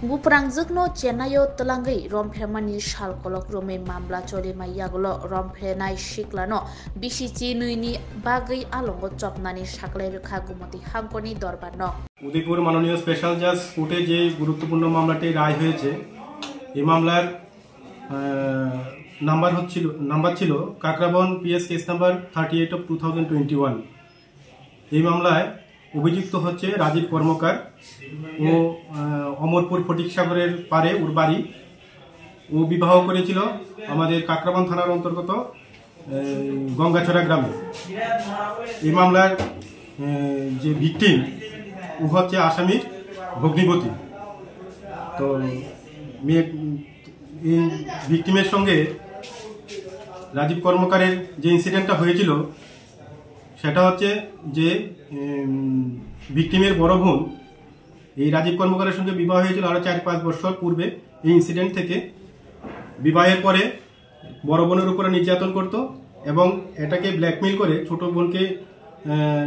Guprangzukno Chennai Talangai Rompemani Shalkolok Rome Mamla Cholima Yagulo Rompenai Shiklano Bishichi Nuini Bagai Alongo Chopnani Shakle Kagumoti Hankoni Dorbano Udaipur মাননীয় special জাজ কোর্টে যে গুরুত্বপূর্ণ মামলাটি রায় হয়েছে এই মামলার নাম্বার ছিল Kakraban PS case number 38 of 2021। এই মামলায় অভিযুক্ত হচ্ছে রাজীব কর্মকার ও অমরপুর ফটিকসাগরের পারে ওর বাড়ি। ও বিবাহ করেছিল আমাদের কাকরাবন থানার অন্তর্গত গঙ্গাছড়া গ্রামে। এই মামলার যে ভিকটিম ও হচ্ছে আসামির ভগ্নিপতি। তো এই ভিকটিমের সঙ্গে রাজীব কর্মকারের যে ইনসিডেন্টটা হয়েছিল সেটা হচ্ছে যে ভিকটিমের বড় বোন এই রাজীব কর্মকারের সঙ্গে বিবাহ হয়েছিল আরও 4-5 বছর পূর্বে। এই ইনসিডেন্ট থেকে বিবাহের পরে বড় বোনের উপরে নির্যাতন করত এবং এটাকে ব্ল্যাকমেইল করে ছোট বোনকে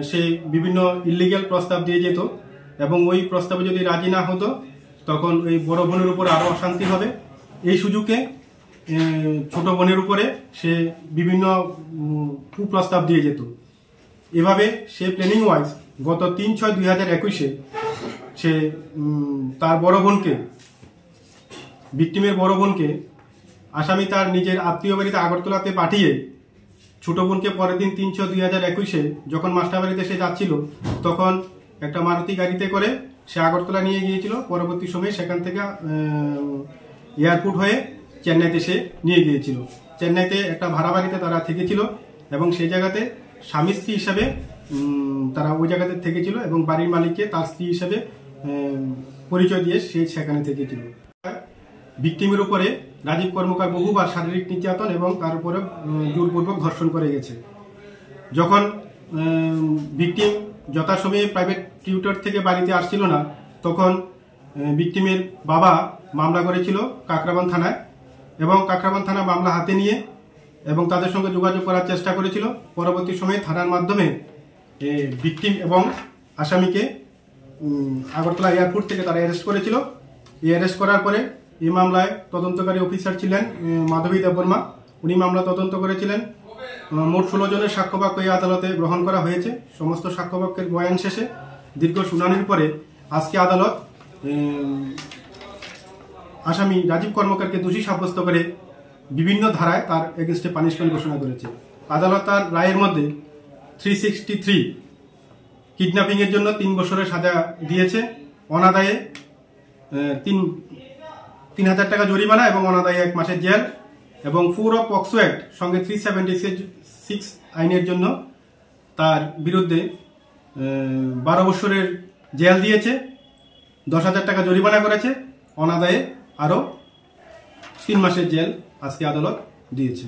সে বিভিন্ন ইলিগ্যাল প্রস্তাব দিয়ে যেত এবং ওই প্রস্তাবে যদি রাজি না হতো তখন ওই বড় বোনের উপর আরও অশান্তি হবে। এই সুযোগে ছোট বোনের উপরে সে বিভিন্ন কুপ্রস্তাব দিয়ে যেত। এভাবে সে প্ল্যানিং ওয়াইজ গত 3/6/2021 সে তার বড় বোনকে ভিকটিমের বড় বোনকে আসামি তার নিজের আত্মীয় বাড়িতে আগরতলাতে পাঠিয়ে ছোট বোনকে পরের দিন 3/6/2021 যখন মাস্টার বাড়িতে সে যাচ্ছিল তখন একটা মারুতি গাড়িতে করে সে আগরতলা নিয়ে গিয়েছিল। পরবর্তী সময়ে সেখান থেকে এয়ারপোর্ট হয়ে চেন্নাইতে সে নিয়ে গিয়েছিল। চেন্নাইতে একটা ভাড়া বাড়িতে তারা থেকেছিল এবং সেই জায়গাতে স্বামী স্ত্রী হিসাবে তারা ওই জায়গাতে থেকেছিল এবং বাড়ির মালিককে তার স্ত্রী হিসাবে পরিচয় দিয়ে সে সেখানে থেকেছিল। ভিকটিমের উপরে রাজীব কর্মকার বহুবার শারীরিক নির্যাতন এবং তার উপরে জোরপূর্বক ধর্ষণ করে গেছে। যখন ভিকটিম যথাসময়ে প্রাইভেট টিউটর থেকে বাড়িতে আসছিল না তখন ভিকটিমের বাবা মামলা করেছিল কাকরাবন থানায় এবং কাকরাবন থানা মামলা হাতে নিয়ে এবং তাদের সঙ্গে যোগাযোগ করার চেষ্টা করেছিল। পরবর্তী সময়ে থানার মাধ্যমে ভিকটিম এবং আসামিকে আগরতলা এয়ারপোর্ট থেকে তারা অ্যারেস্ট করেছিল। এই অ্যারেস্ট করার পরে এই মামলায় তদন্তকারী অফিসার ছিলেন মাধবী দেববর্মা। উনি মামলা তদন্ত করেছিলেন। মোট 16 জনের সাক্ষ্যবাক্য এই আদালতে গ্রহণ করা হয়েছে। সমস্ত সাক্ষ্যবাক্যের বয়ান শেষে দীর্ঘ শুনানির পরে আজকে আদালত আসামি রাজীব কর্মকারকে দোষী সাব্যস্ত করে বিভিন্ন ধারায় তার এগেনস্টে পানিশমেন্ট ঘোষণা করেছে। আদালত তার রায়ের মধ্যে 363 কিডন্যাপিং এর জন্য 3 বছরের সাজা দিয়েছে, অনাদায়ে 3,000 টাকা জরিমানা এবং অনাদায়ে 1 মাসের জেল এবং 4 অফ পক্সো অ্যাক্ট সঙ্গে 376 আইনের জন্য তার বিরুদ্ধে 12 বছরের জেল দিয়েছে, 10,000 টাকা জরিমানা করেছে, অনাদায়ে আরও 3 মাসের জেল আজকে আদালত দিয়েছে।